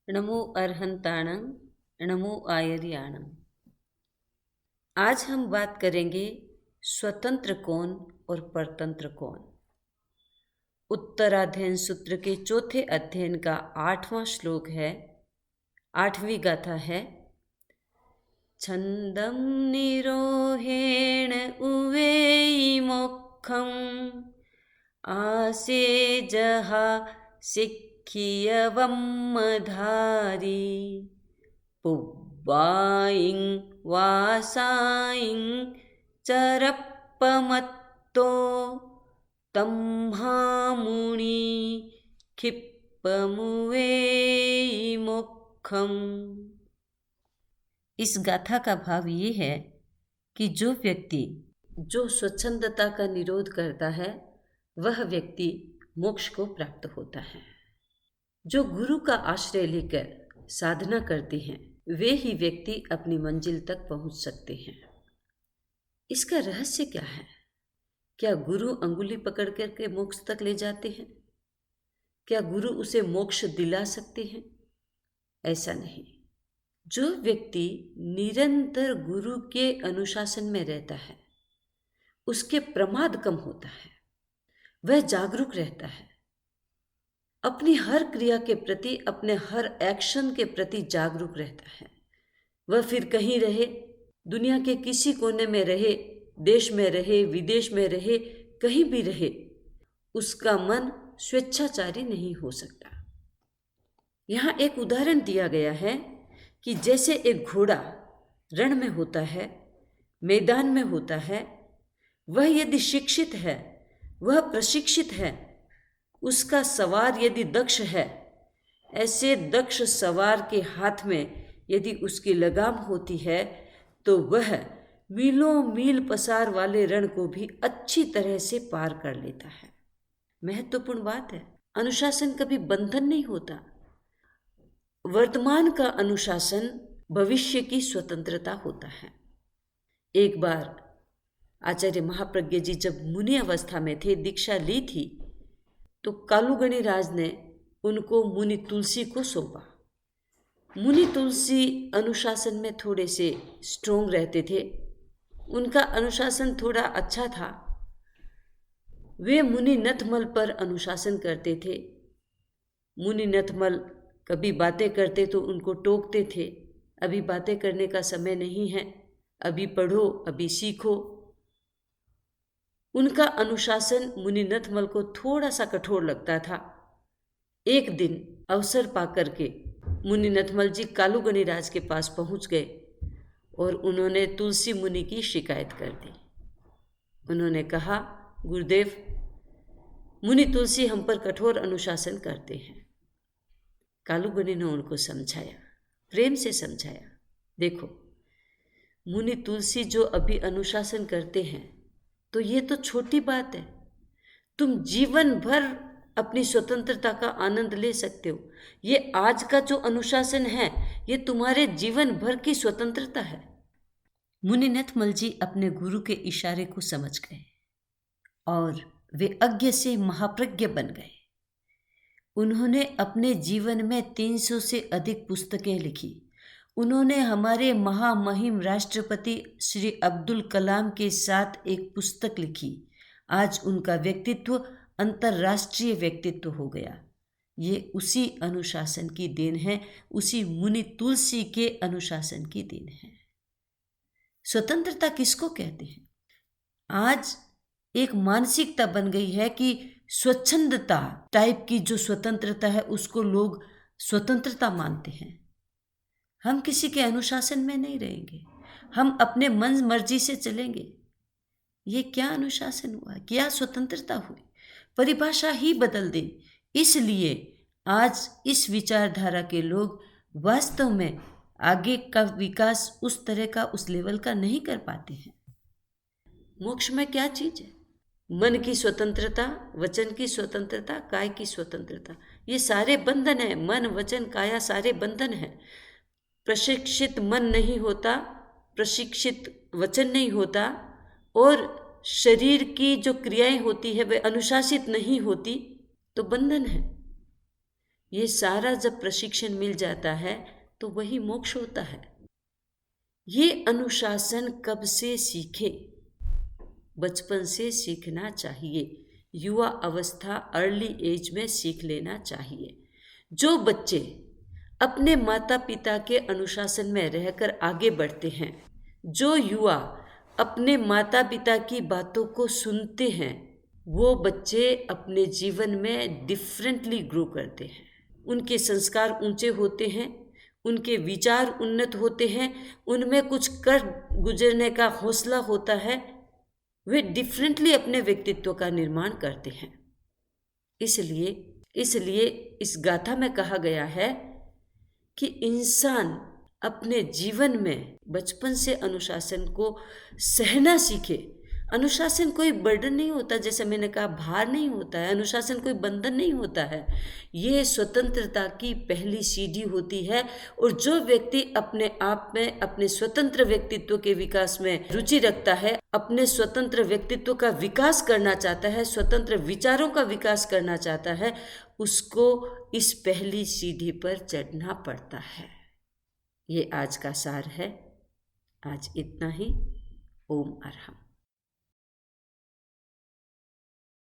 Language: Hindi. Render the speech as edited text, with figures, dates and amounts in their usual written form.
नमो अर्हंताणं, नमो आयर्याणं। आज हम बात करेंगे स्वतंत्र कौन और परतंत्र कौन। उत्तराध्ययन सूत्र के चौथे अध्ययन का 8वां श्लोक है, 8वीं गाथा है। छंदं निरोहेण उवेयि मोक्षं आसे जहा सिक्खियवं मधारी पुब्बाइं वासाइं चरप्पमत्तो तम्हामुनि खिप्पमुवेयि मोक्षं। इस गाथा का भाव ये है कि जो व्यक्ति जो स्वच्छंदता का निरोध करता है वह व्यक्ति मोक्ष को प्राप्त होता है। जो गुरु का आश्रय लेकर साधना करते हैं वे ही व्यक्ति अपनी मंजिल तक पहुंच सकते हैं। इसका रहस्य क्या है? क्या गुरु अंगुली पकड़ करके मोक्ष तक ले जाते हैं? क्या गुरु उसे मोक्ष दिला सकते हैं? ऐसा नहीं। जो व्यक्ति निरंतर गुरु के अनुशासन में रहता है उसके प्रमाद कम होता है, वह जागरूक रहता है, अपनी हर क्रिया के प्रति, अपने हर एक्शन के प्रति जागरूक रहता है। वह फिर कहीं रहे, दुनिया के किसी कोने में रहे, देश में रहे, विदेश में रहे, कहीं भी रहे, उसका मन स्वेच्छाचारी नहीं हो सकता। यहाँ एक उदाहरण दिया गया है कि जैसे एक घोड़ा रण में होता है, मैदान में होता है, वह यदि शिक्षित है, वह प्रशिक्षित है, उसका सवार यदि दक्ष है, ऐसे दक्ष सवार के हाथ में यदि उसकी लगाम होती है तो वह मीलों मील पसार वाले रण को भी अच्छी तरह से पार कर लेता है। महत्वपूर्ण बात है, अनुशासन कभी बंधन नहीं होता। वर्तमान का अनुशासन भविष्य की स्वतंत्रता होता है। एक बार आचार्य महाप्रज्ञ जी जब मुनि अवस्था में थे, दीक्षा ली थी, तो कालूगणी राज ने उनको मुनि तुलसी को सौंपा। मुनि तुलसी अनुशासन में थोड़े से स्ट्रोंग रहते थे, उनका अनुशासन थोड़ा अच्छा था। वे मुनि नथमल पर अनुशासन करते थे। मुनि नथमल कभी बातें करते तो उनको टोकते थे, अभी बातें करने का समय नहीं है, अभी पढ़ो, अभी सीखो। उनका अनुशासन मुनि नथमल को थोड़ा सा कठोर लगता था। एक दिन अवसर पाकर के मुनि नथमल जी कालूगणी राज के पास पहुंच गए और उन्होंने तुलसी मुनि की शिकायत कर दी। उन्होंने कहा, गुरुदेव, मुनि तुलसी हम पर कठोर अनुशासन करते हैं। कालूगणी ने उनको समझाया, प्रेम से समझाया, देखो मुनि तुलसी जो अभी अनुशासन करते हैं तो ये तो छोटी बात है, तुम जीवन भर अपनी स्वतंत्रता का आनंद ले सकते हो। ये आज का जो अनुशासन है ये तुम्हारे जीवन भर की स्वतंत्रता है। मुनि नथमल जी अपने गुरु के इशारे को समझ गए और वे अज्ञ से महाप्रज्ञ बन गए। उन्होंने अपने जीवन में 300 से अधिक पुस्तकें लिखी। उन्होंने हमारे महामहिम राष्ट्रपति श्री अब्दुल कलाम के साथ एक पुस्तक लिखी। आज उनका व्यक्तित्व अंतर्राष्ट्रीय व्यक्तित्व हो गया। ये उसी अनुशासन की देन है, उसी मुनि तुलसी के अनुशासन की देन है। स्वतंत्रता किसको कहते हैं? आज एक मानसिकता बन गई है कि स्वच्छंदता टाइप की जो स्वतंत्रता है उसको लोग स्वतंत्रता मानते हैं। हम किसी के अनुशासन में नहीं रहेंगे, हम अपने मन मर्जी से चलेंगे। ये क्या अनुशासन हुआ, क्या स्वतंत्रता हुई? परिभाषा ही बदल दें। इसलिए आज इस विचारधारा के लोग वास्तव में आगे का विकास उस तरह का, उस लेवल का नहीं कर पाते हैं। मोक्ष में क्या चीज है? मन की स्वतंत्रता, वचन की स्वतंत्रता, काय की स्वतंत्रता, ये सारे बंधन है। मन, वचन, काया सारे बंधन है। प्रशिक्षित मन नहीं होता, प्रशिक्षित वचन नहीं होता और शरीर की जो क्रियाएं होती है वे अनुशासित नहीं होती तो बंधन है। ये सारा जब प्रशिक्षण मिल जाता है तो वही मोक्ष होता है। ये अनुशासन कब से सीखे? बचपन से सीखना चाहिए, युवा अवस्था अर्ली एज में सीख लेना चाहिए। जो बच्चे अपने माता पिता के अनुशासन में रहकर आगे बढ़ते हैं, जो युवा अपने माता पिता की बातों को सुनते हैं, वो बच्चे अपने जीवन में डिफरेंटली ग्रो करते हैं। उनके संस्कार ऊंचे होते हैं, उनके विचार उन्नत होते हैं, उनमें कुछ कर गुजरने का हौसला होता है, वे डिफरेंटली अपने व्यक्तित्व का निर्माण करते हैं। इसलिए इस गाथा में कहा गया है कि इंसान अपने जीवन में बचपन से अनुशासन को सहना सीखे। अनुशासन कोई बर्डन नहीं होता, जैसे मैंने कहा, भार नहीं होता है। अनुशासन कोई बंधन नहीं होता है। ये स्वतंत्रता की पहली सीढ़ी होती है। और जो व्यक्ति अपने आप में अपने स्वतंत्र व्यक्तित्व के विकास में रुचि रखता है, अपने स्वतंत्र व्यक्तित्व का विकास करना चाहता है, स्वतंत्र विचारों का विकास करना चाहता है, उसको इस पहली सीढ़ी पर चढ़ना पड़ता है। ये आज का सार है। आज इतना ही। ओम अरहम।